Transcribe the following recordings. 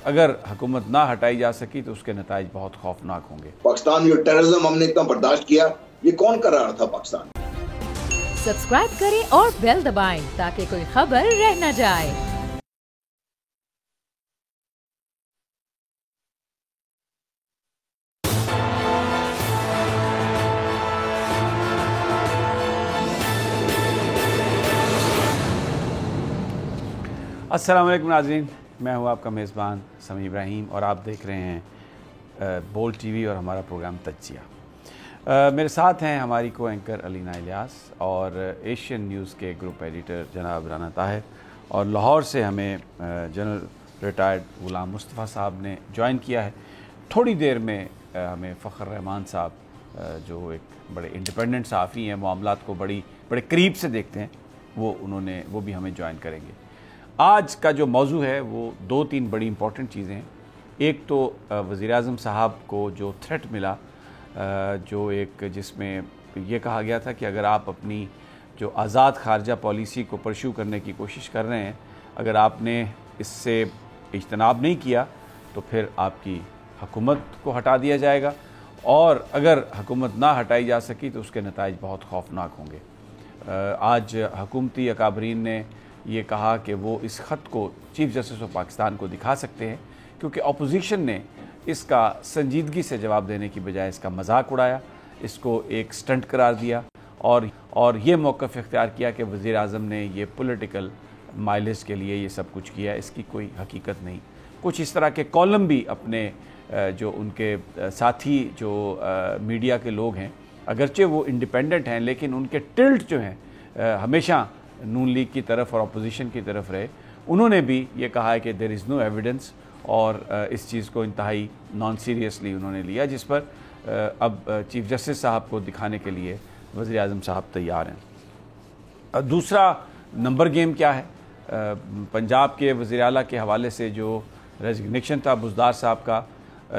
اگر حکومت نہ ہٹائی جا سکی تو اس کے نتائج بہت خوفناک ہوں گے۔ پاکستان یہ ٹیررزم ہم نے اتنا برداشت کیا، یہ کون کر رہا تھا پاکستان؟ سبسکرائب کریں اور بیل دبائیں تاکہ کوئی خبر رہ نہ جائے۔ السلام علیکم ناظرین، میں ہوں آپ کا میزبان سمیع ابراہیم اور آپ دیکھ رہے ہیں بول ٹی وی اور ہمارا پروگرام تجزیہ۔ میرے ساتھ ہیں ہماری کو اینکر علینا الیاس اور ایشین نیوز کے گروپ ایڈیٹر جناب رانا طاہر، اور لاہور سے ہمیں جنرل ریٹائرڈ غلام مصطفیٰ صاحب نے جوائن کیا ہے۔ تھوڑی دیر میں ہمیں فخر رحمان صاحب جو ایک بڑے انڈیپینڈنٹ صحافی ہیں، معاملات کو بڑے قریب سے دیکھتے ہیں، وہ بھی ہمیں جوائن کریں گے۔ آج کا جو موضوع ہے وہ دو تین بڑی امپورٹنٹ چیزیں ہیں۔ ایک تو وزیر اعظم صاحب کو جو تھریٹ ملا، جس میں یہ کہا گیا تھا کہ اگر آپ اپنی جو آزاد خارجہ پالیسی کو پرشو کرنے کی کوشش کر رہے ہیں، اگر آپ نے اس سے اجتناب نہیں کیا تو پھر آپ کی حکومت کو ہٹا دیا جائے گا، اور اگر حکومت نہ ہٹائی جا سکی تو اس کے نتائج بہت خوفناک ہوں گے۔ آج حکومتی اکابرین نے یہ کہا کہ وہ اس خط کو چیف جسٹس آف پاکستان کو دکھا سکتے ہیں، کیونکہ اپوزیشن نے اس کا سنجیدگی سے جواب دینے کی بجائے اس کا مذاق اڑایا، اس کو ایک سٹنٹ قرار دیا، اور یہ موقف اختیار کیا کہ وزیر اعظم نے یہ پولیٹیکل مائلیج کے لیے یہ سب کچھ کیا، اس کی کوئی حقیقت نہیں۔ کچھ اس طرح کے کالم بھی اپنے جو ان کے ساتھی جو میڈیا کے لوگ ہیں، اگرچہ وہ انڈیپینڈنٹ ہیں لیکن ان کے ٹلٹ جو ہیں ہمیشہ نون لیگ کی طرف اور اپوزیشن کی طرف رہے، انہوں نے بھی یہ کہا ہے کہ دیر از نو ایویڈنس، اور اس چیز کو انتہائی نان سیریسلی انہوں نے لیا، جس پر اب چیف جسٹس صاحب کو دکھانے کے لیے وزیر اعظم صاحب تیار ہیں۔ دوسرا نمبر گیم کیا ہے؟ پنجاب کے وزیر اعلیٰ کے حوالے سے جو ریزگنیشن تھا بزدار صاحب کا،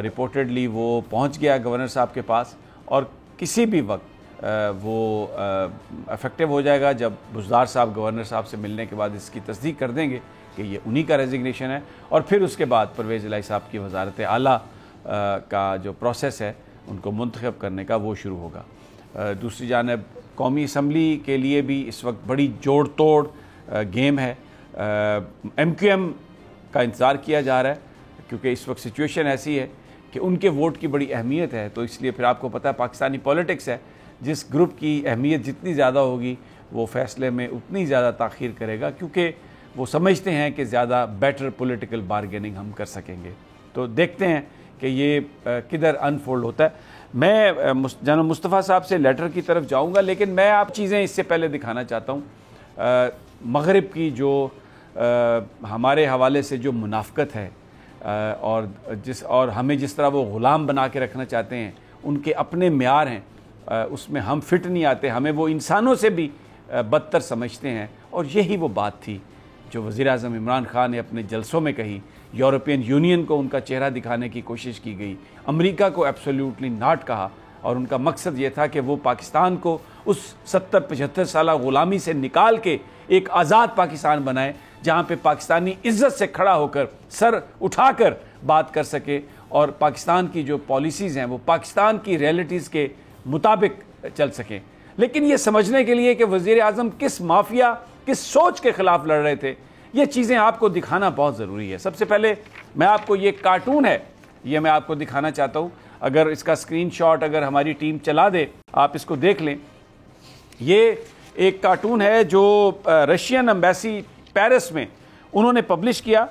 رپورٹڈلی وہ پہنچ گیا گورنر صاحب کے پاس، اور کسی بھی وقت وہ افیکٹو ہو جائے گا جب بزدار صاحب گورنر صاحب سے ملنے کے بعد اس کی تصدیق کر دیں گے کہ یہ انہی کا ریزگنیشن ہے، اور پھر اس کے بعد پرویز الہی صاحب کی وزارت اعلیٰ کا جو پروسیس ہے ان کو منتخب کرنے کا وہ شروع ہوگا۔ دوسری جانب قومی اسمبلی کے لیے بھی اس وقت بڑی جوڑ توڑ گیم ہے۔ ایم کیو ایم کا انتظار کیا جا رہا ہے، کیونکہ اس وقت سچویشن ایسی ہے کہ ان کے ووٹ کی بڑی اہمیت ہے، تو اس لیے پھر آپ کو پتہ ہے پاکستانی پولیٹکس ہے، جس گروپ کی اہمیت جتنی زیادہ ہوگی وہ فیصلے میں اتنی زیادہ تاخیر کرے گا، کیونکہ وہ سمجھتے ہیں کہ زیادہ بیٹر پولیٹیکل بارگیننگ ہم کر سکیں گے۔ تو دیکھتے ہیں کہ یہ کدھر انفولڈ ہوتا ہے۔ میں جناب مصطفیٰ صاحب سے لیٹر کی طرف جاؤں گا، لیکن میں آپ چیزیں اس سے پہلے دکھانا چاہتا ہوں۔ مغرب کی جو ہمارے حوالے سے جو منافقت ہے، اور ہمیں جس طرح وہ غلام بنا کے رکھنا چاہتے ہیں، ان کے اپنے معیار ہیں، اس میں ہم فٹ نہیں آتے، ہمیں وہ انسانوں سے بھی بدتر سمجھتے ہیں، اور یہی وہ بات تھی جو وزیر اعظم عمران خان نے اپنے جلسوں میں کہی۔ یورپین یونین کو ان کا چہرہ دکھانے کی کوشش کی گئی، امریکہ کو ایبسولیوٹلی ناٹ کہا، اور ان کا مقصد یہ تھا کہ وہ پاکستان کو اس 70-75 سالہ غلامی سے نکال کے ایک آزاد پاکستان بنائے، جہاں پہ پاکستانی عزت سے کھڑا ہو کر سر اٹھا کر بات کر سکے، اور پاکستان کی جو پالیسیز ہیں وہ پاکستان کی ریئلٹیز کے مطابق چل سکیں۔ لیکن یہ سمجھنے کے لیے کہ وزیر اعظم کس مافیا، کس سوچ کے خلاف لڑ رہے تھے، یہ چیزیں آپ کو دکھانا بہت ضروری ہے۔ سب سے پہلے میں آپ کو یہ کارٹون ہے، یہ میں آپ کو دکھانا چاہتا ہوں، اگر اس کا اسکرین شاٹ اگر ہماری ٹیم چلا دے آپ اس کو دیکھ لیں۔ یہ ایک کارٹون ہے جو رشین ایمبیسی پیرس میں انہوں نے پبلش کیا،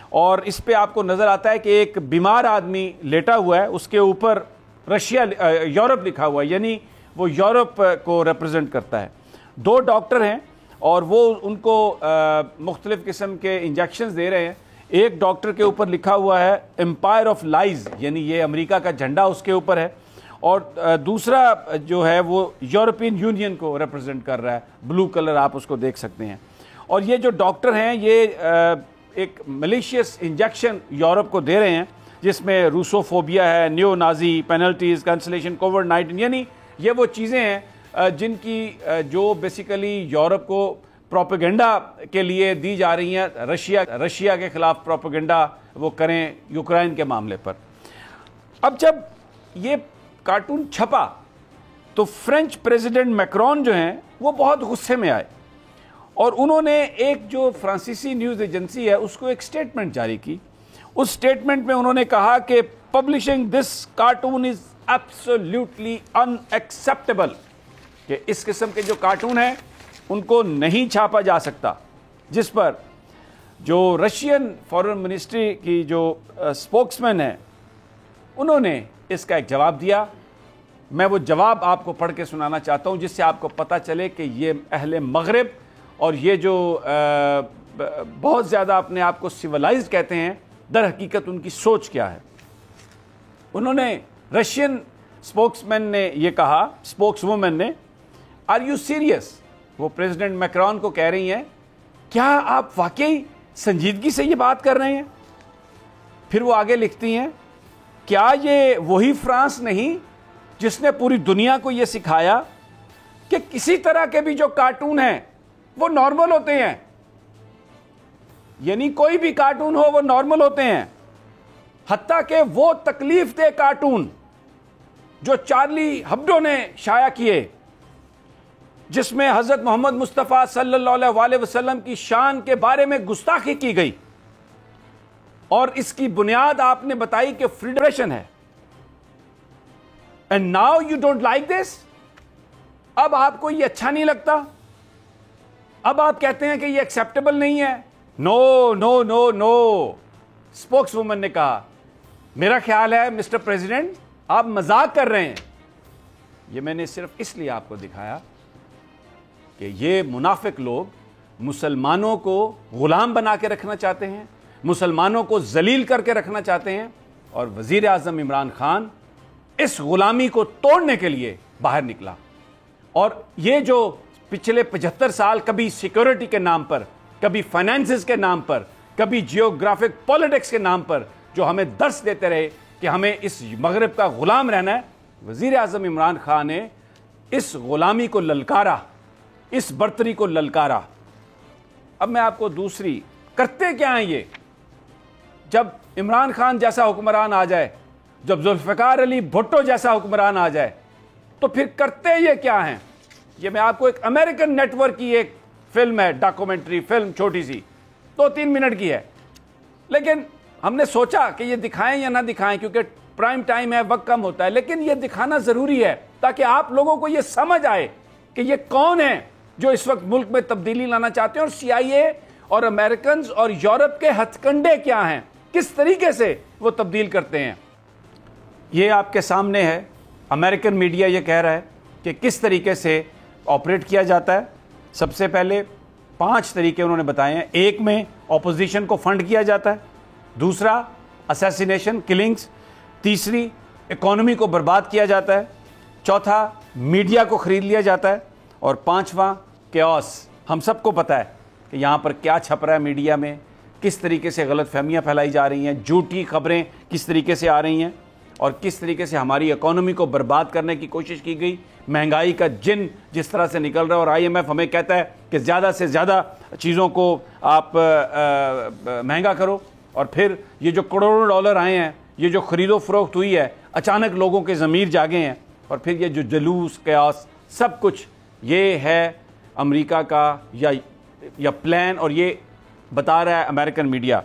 اور اس پہ آپ کو نظر آتا ہے کہ ایک بیمار آدمی لیٹا ہوا ہے، اس کے اوپر یورپ لکھا ہوا ہے، یعنی وہ یورپ کو ریپرزینٹ کرتا ہے۔ دو ڈاکٹر ہیں اور وہ ان کو مختلف قسم کے انجیکشنز دے رہے ہیں۔ ایک ڈاکٹر کے اوپر لکھا ہوا ہے امپائر آف لائز، یعنی یہ امریکہ کا جھنڈا اس کے اوپر ہے، اور دوسرا جو ہے وہ یورپین یونین کو ریپرزینٹ کر رہا ہے، بلو کلر آپ اس کو دیکھ سکتے ہیں۔ اور یہ جو ڈاکٹر ہیں یہ ایک ملیشیس انجیکشن یورپ کو دے رہے ہیں، جس میں روسوفوبیا ہے، new Nazi, penalties, cancellation, COVID-19, یعنی یہ وہ چیزیں ہیں جن کی جو بیسیکلی یورپ کو پروپیگنڈا کے لیے دی جا رہی ہیں، رشیا کے خلاف پروپیگنڈا وہ کریں یوکرائن کے معاملے پر۔ اب جب یہ کارٹون چھپا تو فرینچ پریزیڈنٹ میکرون جو ہیں وہ بہت غصے میں آئے، اور انہوں نے ایک جو فرانسیسی نیوز ایجنسی ہے اس کو ایک سٹیٹمنٹ جاری کی۔ اس سٹیٹمنٹ میں انہوں نے کہا کہ publishing this cartoon is absolutely in acceptable, کہ اس قسم کے جو کارٹون ہیں ان کو نہیں چھاپا جا سکتا، جس پر جو رشین فارن منسٹری کی جو اسپوکس مین ہیں انہوں نے اس کا ایک جواب دیا۔ میں وہ جواب آپ کو پڑھ کے سنانا چاہتا ہوں جس سے آپ کو پتہ چلے کہ یہ اہل مغرب اور یہ جو بہت زیادہ اپنے آپ کو سیولائزڈ کہتے ہیں، در حقیقت ان کی سوچ کیا ہے۔ انہوں نے رشین اسپوکس مین نے یہ کہا، اسپوکس وومن نے، آر یو سیریس؟ وہ پریزیڈنٹ میکرون کو کہہ رہی ہیں کیا آپ واقعی سنجیدگی سے یہ بات کر رہے ہیں؟ پھر وہ آگے لکھتی ہیں کیا یہ وہی فرانس نہیں جس نے پوری دنیا کو یہ سکھایا کہ کسی طرح کے بھی جو کارٹون ہیں وہ نارمل ہوتے ہیں، یعنی کوئی بھی کارٹون ہو وہ نارمل ہوتے ہیں، حتیٰ کہ وہ تکلیف دہ کارٹون جو چارلی ہبڈو نے شائع کیے، جس میں حضرت محمد مصطفیٰ صلی اللہ علیہ وسلم کی شان کے بارے میں گستاخی کی گئی، اور اس کی بنیاد آپ نے بتائی کہ فیڈریشن ہے، and now you don't like this؟ اب آپ کو یہ اچھا نہیں لگتا؟ اب آپ کہتے ہیں کہ یہ ایکسیپٹیبل نہیں ہے؟ نو نو نو نو، اسپوکس وومن نے کہا میرا خیال ہے مسٹر پریزیڈنٹ آپ مذاق کر رہے ہیں۔ یہ میں نے صرف اس لیے آپ کو دکھایا کہ یہ منافق لوگ مسلمانوں کو غلام بنا کے رکھنا چاہتے ہیں، مسلمانوں کو ذلیل کر کے رکھنا چاہتے ہیں، اور وزیر اعظم عمران خان اس غلامی کو توڑنے کے لیے باہر نکلا۔ اور یہ جو پچھلے 75 سال کبھی سیکیورٹی کے نام پر، کبھی فائنینسز کے نام پر، کبھی جیوگرافک پولیٹکس کے نام پر جو ہمیں درس دیتے رہے کہ ہمیں اس مغرب کا غلام رہنا ہے، وزیر اعظم عمران خان نے اس غلامی کو للکارا، اس برتری کو للکارا۔ اب میں آپ کو دوسری، کرتے کیا ہیں یہ؟ جب عمران خان جیسا حکمران آ جائے، جب ذوالفقار علی بھٹو جیسا حکمران آ جائے، تو پھر کرتے یہ کیا ہیں؟ یہ میں آپ کو ایک امریکن نیٹ ورک کی ایک فلم ہے، ڈاکومنٹری فلم، چھوٹی سی 2-3 منٹ کی ہے، لیکن ہم نے سوچا کہ یہ دکھائیں یا نہ دکھائیں کیونکہ پرائم ٹائم ہے، وقت کم ہوتا ہے، لیکن یہ دکھانا ضروری ہے تاکہ آپ لوگوں کو یہ سمجھ آئے کہ یہ کون ہیں جو اس وقت ملک میں تبدیلی لانا چاہتے ہیں، اور سی آئی اے اور امریکنز اور یورپ کے ہتھ کنڈے کیا ہیں، کس طریقے سے وہ تبدیل کرتے ہیں۔ یہ آپ کے سامنے ہے، امریکن میڈیا یہ کہہ رہا ہے کہ کس طریقے سے آپریٹ کیا جاتا ہے۔ سب سے پہلے 5 طریقے انہوں نے بتائے ہیں۔ ایک میں اپوزیشن کو فنڈ کیا جاتا ہے، دوسرا اسیسینیشن، کلنگز، تیسری اکانومی کو برباد کیا جاتا ہے، چوتھا میڈیا کو خرید لیا جاتا ہے، اور 5واں کیوس۔ ہم سب کو پتہ ہے کہ یہاں پر کیا چھپ رہا ہے میڈیا میں، کس طریقے سے غلط فہمیاں پھیلائی جا رہی ہیں، جھوٹی خبریں کس طریقے سے آ رہی ہیں، اور کس طریقے سے ہماری اکانومی کو برباد کرنے کی کوشش کی گئی، مہنگائی کا جن جس طرح سے نکل رہا ہے، اور آئی ایم ایف ہمیں کہتا ہے کہ زیادہ سے زیادہ چیزوں کو آپ مہنگا کرو، اور پھر یہ جو کروڑوں ڈالر آئے ہیں، یہ جو خرید و فروخت ہوئی ہے، اچانک لوگوں کے ضمیر جاگے ہیں، اور پھر یہ جو جلوس، قیاس، سب کچھ یہ ہے امریکہ کا یا پلان، اور یہ بتا رہا ہے امریکن میڈیا۔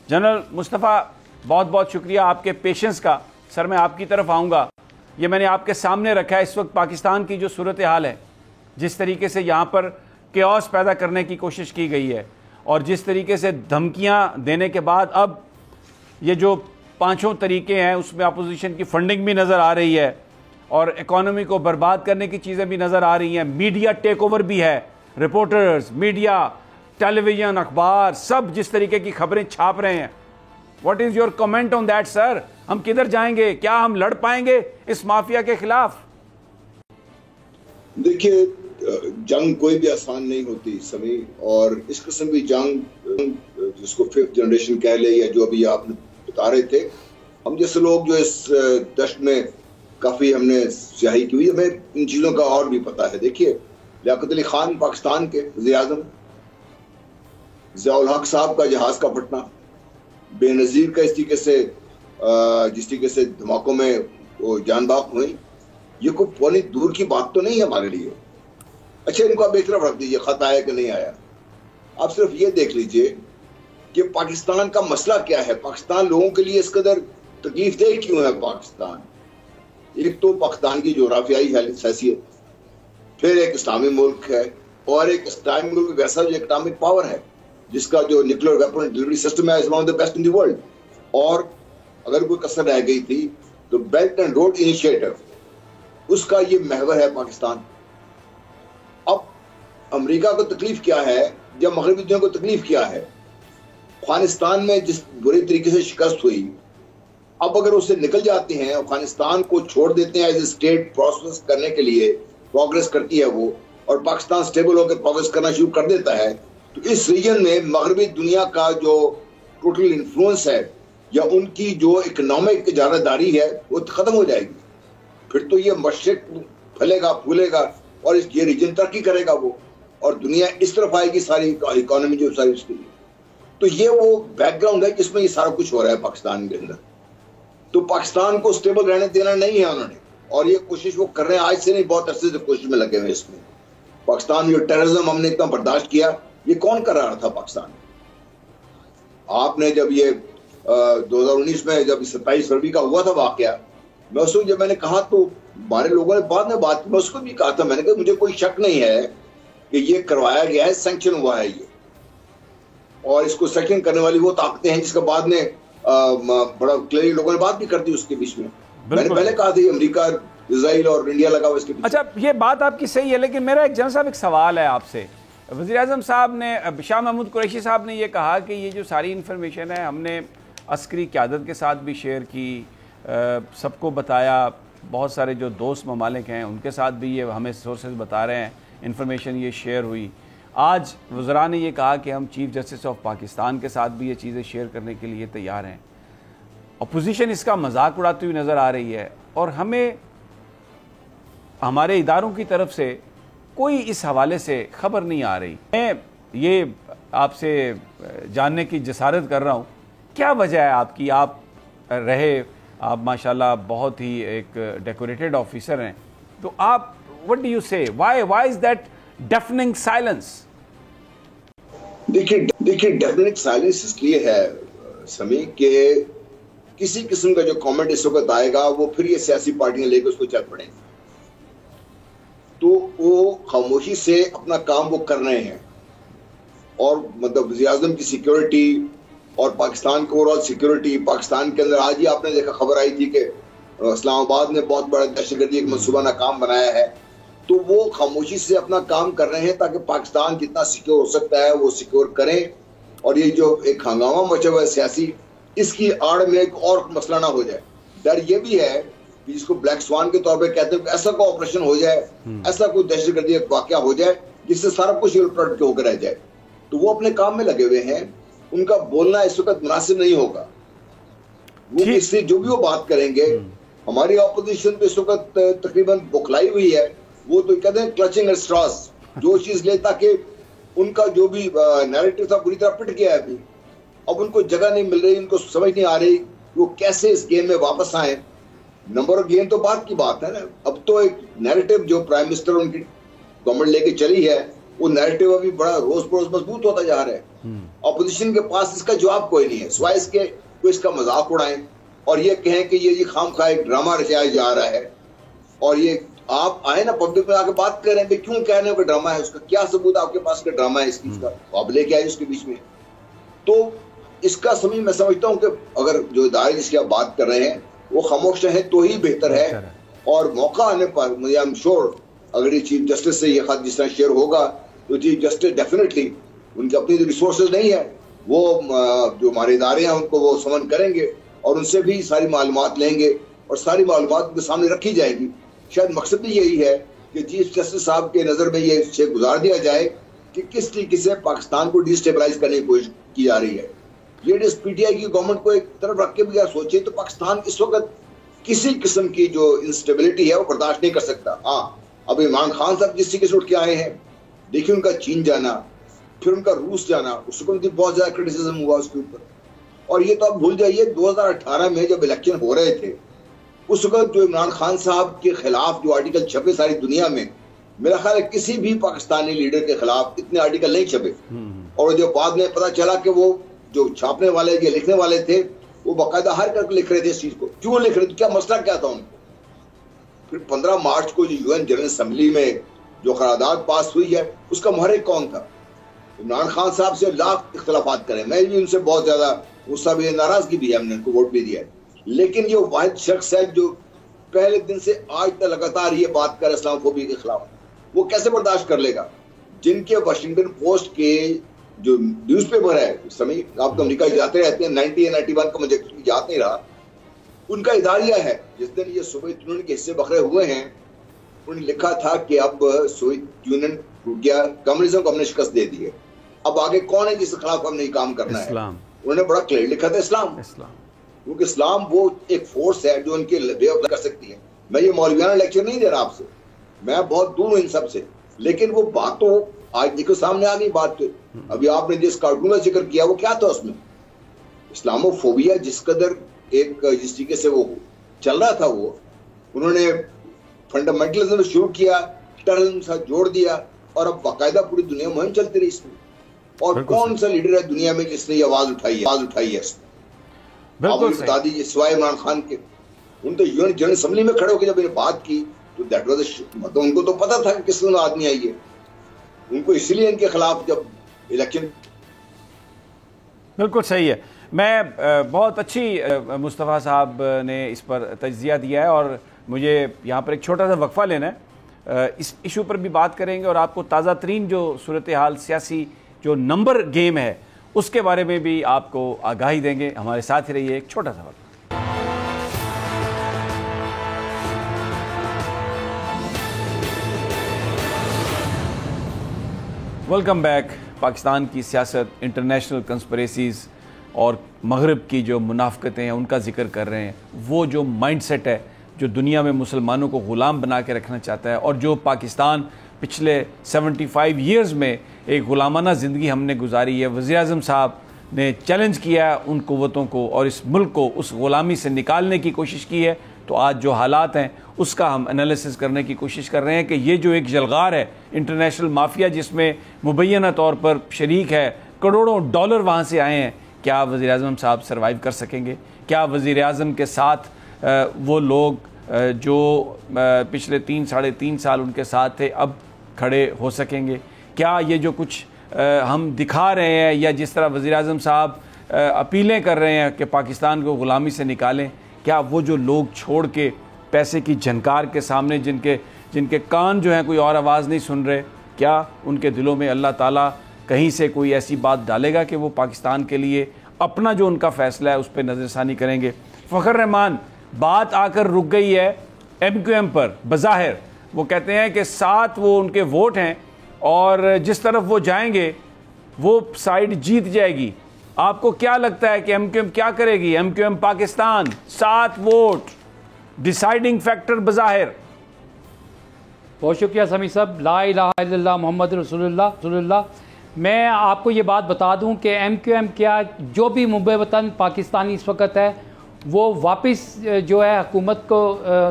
جنرل مصطفیٰ بہت بہت شکریہ آپ کے پیشنس کا۔ سر میں آپ کی طرف آؤں گا۔ یہ میں نے آپ کے سامنے رکھا ہے اس وقت پاکستان کی جو صورتحال ہے، جس طریقے سے یہاں پر کیوس پیدا کرنے کی کوشش کی گئی ہے، اور جس طریقے سے دھمکیاں دینے کے بعد اب یہ جو 5 طریقے ہیں اس میں اپوزیشن کی فنڈنگ بھی نظر آ رہی ہے، اور اکانومی کو برباد کرنے کی چیزیں بھی نظر آ رہی ہیں، میڈیا ٹیک اوور بھی ہے، رپورٹرز، میڈیا، ٹیلی ویژن، اخبار، سب جس طریقے کی خبریں چھاپ رہے ہیں۔ What is your comment on that sir? ہم کدھر جائیں گے؟ کیا ہم لڑ پائیں گے اس مافیا کے خلاف؟ دیکھیے، جنگ کوئی بھی آسان نہیں ہوتی سمی، اور اس قسم کی جنگ جس کو 5th جنریشن کہہ لے، یا جو ابھی آپ نے بتا رہے تھے، ہم جیسے لوگ جو اس دشت میں کافی ہم نے سیاہی کی ہوئی، ہمیں ان چیزوں کا اور بھی پتہ ہے۔ دیکھیے، لیاقت علی خان پاکستان کے وزیر اعظم، ضیاء الحق صاحب کا جہاز کا پھٹنا، بے نظیر کا جس طریقے سے دھماکوں میں وہ جان باق ہوئی، یہ کوئی پوری دور کی بات تو نہیں ہے ہمارے لیے. اچھا ان کو آپ ایک طرف رکھ دیجیے، خط آیا کہ نہیں آیا. آپ صرف یہ دیکھ لیجئے کہ پاکستان کا مسئلہ کیا ہے، پاکستان لوگوں کے لیے اس قدر تکلیف دہ کیوں ہے. پاکستان ایک تو پاکستان کی جغرافیائی حیثیت، پھر ایک اسلامی ملک ہے، اور ایک اسلامی ملک ویسا جو اکنامک پاور ہے جس کا جو نیوکلیر ویپن ڈلیوری سسٹم ہے is one of the best in the world. اور اگر کوئی کسر رہ گئی تھی تو بیلٹ اینڈ روڈ انیشیٹو، اس کا یہ محور ہے پاکستان. اب امریکہ کو تکلیف کیا ہے یا مغربی دنیا کو تکلیف کیا ہے؟ افغانستان میں جس بری طریقے سے شکست ہوئی، اب اگر اسے نکل جاتے ہیں، افغانستان کو چھوڑ دیتے ہیں ایز اے اسٹیٹ پروسیس کرنے کے لیے، پروگریس کرتی ہے وہ، اور پاکستان سٹیبل ہو کر پروگریس کرنا شروع کر دیتا ہے، تو اس ریجن میں مغربی دنیا کا جو ٹوٹل انفلوئنس ہے یا ان کی جو اکنامک اجارہ داری ہے وہ ختم ہو جائے گی. پھر تو یہ مشرق پھلے گا پھولے گا اور یہ ریجن ترقی کرے گا وہ، اور دنیا اس طرف آئے گی ساری اکانومی جو ساری اس کے لیے. تو یہ وہ بیک گراؤنڈ ہے جس میں یہ سارا کچھ ہو رہا ہے پاکستان کے اندر. تو پاکستان کو اسٹیبل رہنے دینا نہیں ہے انہوں نے، اور یہ کوشش وہ کر رہے ہیں، آج سے نہیں بہت عرصے سے کوشش میں لگے ہوئے. اس میں پاکستان میں جو ٹیررزم ہم نے اتنا برداشت کیا، یہ کون کر رہا تھا پاکستان؟ آپ نے جب یہ 2019 میں جب 27 فروری کا ہوا تھا واقعہ، میں اس کو جب میں نے کہا تو ہمارے لوگوں نے بعد میں بات کی، میں اس کو بھی کہا تھا، میں نے کہا مجھے کوئی شک نہیں ہے کہ یہ کروایا گیا ہے، سینکشن ہوا ہے یہ، اور اس کو سینکشن کرنے والی وہ طاقتیں ہیں جس کا بعد میں بڑا کلیئرلی لوگوں نے بات بھی کر دی اس کے بیچ میں. میں نے پہلے کہا تھا یہ امریکہ، اسرائیل اور انڈیا لگا ہوا اس کے بیچ. اچھا یہ بات آپ کی صحیح ہے، لیکن میرا ایک جنرل صاحب ایک سوال ہے آپ سے. وزیر اعظم صاحب نے، شاہ محمود قریشی صاحب نے یہ کہا کہ یہ جو ساری انفارمیشن ہے ہم نے عسکری قیادت کے ساتھ بھی شیئر کی، سب کو بتایا، بہت سارے جو دوست ممالک ہیں ان کے ساتھ بھی یہ ہمیں سورسز بتا رہے ہیں، انفارمیشن یہ شیئر ہوئی. آج وزراء نے یہ کہا کہ ہم چیف جسٹس آف پاکستان کے ساتھ بھی یہ چیزیں شیئر کرنے کے لیے تیار ہیں. اپوزیشن اس کا مذاق اڑاتی ہوئی نظر آ رہی ہے، اور ہمیں ہمارے اداروں کی طرف سے کوئی اس حوالے سے خبر نہیں آ رہی. میں یہ آپ سے جاننے کی جسارت کر رہا ہوں، کیا وجہ ہے آپ کی؟ آپ آپ ماشاءاللہ بہت ہی ایک ڈیکوریٹڈ آفیسر ہیں، تو آپ what do you say? Why is that deafening silence? دیکھیے deafening silence اس لیے ہے سمی کہ کسی قسم کا جو کامنٹ اس وقت آئے گا وہ پھر یہ سیاسی پارٹیاں لے کے اس کو چل پڑیں گے، تو وہ خاموشی سے اپنا کام وہ کر رہے ہیں. اور مطلب وزیر اعظم کی سیکیورٹی اور پاکستان کی اوور آل سیکیورٹی، پاکستان کے اندر آج ہی آپ نے دیکھا خبر آئی تھی کہ اسلام آباد نے بہت بڑا دہشت گردی ایک منصوبہ ناکام بنایا ہے. تو وہ خاموشی سے اپنا کام کر رہے ہیں تاکہ پاکستان جتنا سیکیور ہو سکتا ہے وہ سیکیور کریں. اور یہ جو ایک ہنگامہ مچا ہوا ہے سیاسی، اس کی آڑ میں ایک اور مسئلہ نہ ہو جائے. ڈر یہ بھی ہے کہ جس کو بلیک سوان کے طور پہ کہتے ہیں کہ ایسا کوئی آپریشن ہو جائے، ایسا کوئی دہشت گردی واقعہ ہو جائے جس سے سارا کچھ الٹ کے ہو کر رہ جائے. تو وہ اپنے کام میں لگے ہوئے ہیں، ان کا بولنا اس وقت مناسب نہیں ہوگا. وہ اس سے جو بھی وہ بات کریں گے، ہماری اپوزیشن تو اس وقت تقریباً بکھلائی ہوئی ہے. وہ تو کہتے ہیں کلچنگ ایٹ اسٹراز، جو چیز لے تاکہ ان کا جو بھی نیریٹو تھا پوری طرح پٹ گیا ہے ابھی. اب ان کو جگہ نہیں مل رہی، ان کو سمجھ نہیں آ رہی وہ کیسے اس گیم میں واپس آئیں. نمبر آف گیم تو بعد کی بات ہے نا، اب تو ایک نیریٹو جو پرائم منسٹر ان کی گورنمنٹ لے کے چلی ہے، وہ نیریٹو ابھی بڑا روز بروز مضبوط ہوتا جا رہا ہے. اپوزیشن کے پاس اس کا جواب کوئی نہیں ہے سوائے اس کے کوئی اس کا مذاق اڑائیں اور یہ کہیں کہ یہ خام خواہ ایک ڈرامہ رچایا جا رہا ہے. اور یہ آپ آئے نا پبلک میں آ کے بات کر رہے ہیں کیوں کہہ رہے ہیں کہ ڈرامہ ہے، اس کا کیا ثبوت آپ کے پاس کہ ڈرامہ ہے اس چیز کا؟ آپ لے کے آئے اس کے بیچ میں. تو اس کا میں سمجھتا ہوں کہ اگر جو ادارے جس کی آپ بات کر رہے ہیں وہ خاموش رہیں تو ہی بہتر ہے. اور موقع آنے پر مجھے ایم شور اگر یہ چیف جسٹس سے یہ خط جس طرح شیئر ہوگا تو چیف جسٹس ڈیفینیٹلی ان کی اپنی ریسورسز نہیں ہے، وہ جو ہمارے ادارے ہیں ان کو وہ سمن کریں گے اور ان سے بھی ساری معلومات لیں گے اور ساری معلومات ان کے سامنے رکھی جائے گی. شاید مقصد بھی یہی ہے کہ چیف جسٹس صاحب کے نظر میں یہ شے گزار دیا جائے کہ کس طریقے سے پاکستان کو ڈی اسٹیبلائز کرنے کی کوشش کی جا رہی ہے. یہ پی ٹی آئی کی گورنمنٹ کو ایک طرف رکھ کے بھی اگر سوچے تو پاکستان اس وقت کسی قسم کی جو انسٹیبلٹی ہے وہ برداشت نہیں کر سکتا. ہاں اب عمران خان صاحب جس طریقے سے اٹھ کے آئے ہیں، دیکھیں ان کا چین جانا، پھر ان کا روس جانا، اس کو بھی بہت زیادہ کرٹیسزم ہوا اس کے اوپر. اور یہ تو آپ بھول جائیے 2018 میں جب الیکشن ہو رہے تھے اس وقت جو عمران خان صاحب کے خلاف جو آرٹیکل چھپے ساری دنیا میں، میرا خیال ہے کسی بھی پاکستانی لیڈر کے خلاف اتنے آرٹیکل نہیں چھپے. اور جو بعد میں پتا چلا کہ وہ جو چھاپنے والے یا لکھنے والے تھے وہ باقاعدہ ہر کر کے لکھ رہے تھے اس چیز کو. کیوں لکھ رہے تھے؟ کیا مسئلہ کیا تھا ان کو؟ پھر 15 مارچ کو جو UN جنرل اسمبلی میں جو قرارداد پاس ہوئی ہے اس کا محرک کون تھا؟ عمران خان صاحب سے لاکھ اختلافات کریں، میں بھی ان سے بہت زیادہ غصہ بھی ناراضگی بھی ہے، ہم نے ان کو ووٹ بھی دیا ہے، لیکن یہ واحد شخص ہے جو پہلے دن سے آج تک لگاتار یہ بات کر اسلام فوبی کے خلاف. وہ کیسے برداشت کر لے گا جن کے واشنگٹن پوسٹ کے جو نیوز پیپر ہے، سمیع آپ تو امریکہ جاتے رہتے ہیں، 90 یا 91 کا مجھے یاد نہیں رہا، ان کا اداریہ ہے جس دن یہ سوویت یونین کے حصے بکھرے ہوئے ہیں انہوں نے لکھا تھا کہ اب سوویت یونین ٹوٹ گیا، کمیونزم کو ہم نے شکست دے دی ہے، اب آگے کون ہے جس کے خلاف ہم نے یہ کام کرنا ہے؟ انہوں نے بڑا کلیئر لکھا تھا اسلام، کیونکہ اسلام وہ ایک فورس ہے جو ان کے وے آف کر سکتی ہے. میں یہ مولویانہ لیکچر نہیں دے رہا آپ سے، میں بہت دور ہوں ان سب سے، لیکن وہ بات تو آج دیکھو سامنے آ گئی بات. ابھی آپ نے جس کارٹون کا ذکر کیا وہ کیا تھا؟ اس میں اسلامو فوبیا جس قدر ایک جس طریقے سے وہ چل رہا تھا، وہ انہوں نے فنڈامنٹلزم شروع کیا، ٹرم سا جوڑ دیا، اور اب باقاعدہ پوری دنیا مہم چلتی رہی اس میں. اور کون سا لیڈر ہے دنیا میں جس نے یہ آواز اٹھائی ہے اس نے؟ آپ مجھے بتا دیجیے سوائے عمران خان کے. ان تو UN جنرل اسمبلی میں کھڑے ہو کے جب انہیں بات کی تو دیٹ واز مطلب ان کو تو پتا تھا کہ کس طرح آدمی آئی ہے، ان کو اسی لیے ان کے خلاف جب الیکشن. بالکل صحیح ہے. میں بہت اچھی مصطفیٰ صاحب نے اس پر تجزیہ دیا ہے، اور مجھے یہاں پر ایک چھوٹا سا وقفہ لینا ہے. اس ایشو پر بھی بات کریں گے اور آپ کو تازہ ترین جو صورتحال سیاسی جو نمبر گیم ہے اس کے بارے میں بھی آپ کو آگاہی دیں گے. ہمارے ساتھ ہی رہیے. ایک چھوٹا سا وقت. Welcome back. پاکستان کی سیاست، انٹرنیشنل کنسپریسیز اور مغرب کی جو منافقتیں ہیں ان کا ذکر کر رہے ہیں. وہ جو مائنڈ سیٹ ہے جو دنیا میں مسلمانوں کو غلام بنا کے رکھنا چاہتا ہے، اور جو پاکستان پچھلے 75 ایئرز میں ایک غلامانہ زندگی ہم نے گزاری ہے. وزیر اعظم صاحب نے چیلنج کیا ہے ان قوتوں کو اور اس ملک کو اس غلامی سے نکالنے کی کوشش کی ہے. تو آج جو حالات ہیں اس کا ہم انالیسس کرنے کی کوشش کر رہے ہیں کہ یہ جو ایک جلغار ہے انٹرنیشنل مافیا جس میں مبینہ طور پر شریک ہے، کروڑوں ڈالر وہاں سے آئے ہیں، کیا وزیر اعظم صاحب سروائیو کر سکیں گے؟ کیا وزیر اعظم کے ساتھ وہ لوگ جو پچھلے 3-3.5 سال ان کے ساتھ تھے اب کھڑے ہو سکیں گے؟ کیا یہ جو کچھ ہم دکھا رہے ہیں یا جس طرح وزیر اعظم صاحب اپیلیں کر رہے ہیں کہ پاکستان کو غلامی سے نکالیں، کیا وہ جو لوگ چھوڑ کے پیسے کی جھنکار کے سامنے جن کے کان جو ہیں کوئی اور آواز نہیں سن رہے، کیا ان کے دلوں میں اللہ تعالیٰ کہیں سے کوئی ایسی بات ڈالے گا کہ وہ پاکستان کے لیے اپنا جو ان کا فیصلہ ہے اس پہ نظر ثانی کریں گے؟ فخر رحمان بات آ کر رک گئی ہے MQM پر. بظاہر وہ کہتے ہیں کہ 7 وہ ان کے ووٹ ہیں اور جس طرف وہ جائیں گے وہ سائیڈ جیت جائے گی. آپ کو کیا لگتا ہے کہ MQM کیا کرے گی؟ MQM پاکستان 7 ووٹ ڈیسائیڈنگ فیکٹر بظاہر. بہت شکریہ سمیع صاحب. لا الہ الا اللہ محمد رسول اللہ. میں آپ کو یہ بات بتا دوں کہ MQM کیا جو بھی محب وطن پاکستانی اس وقت ہے وہ واپس جو ہے حکومت کو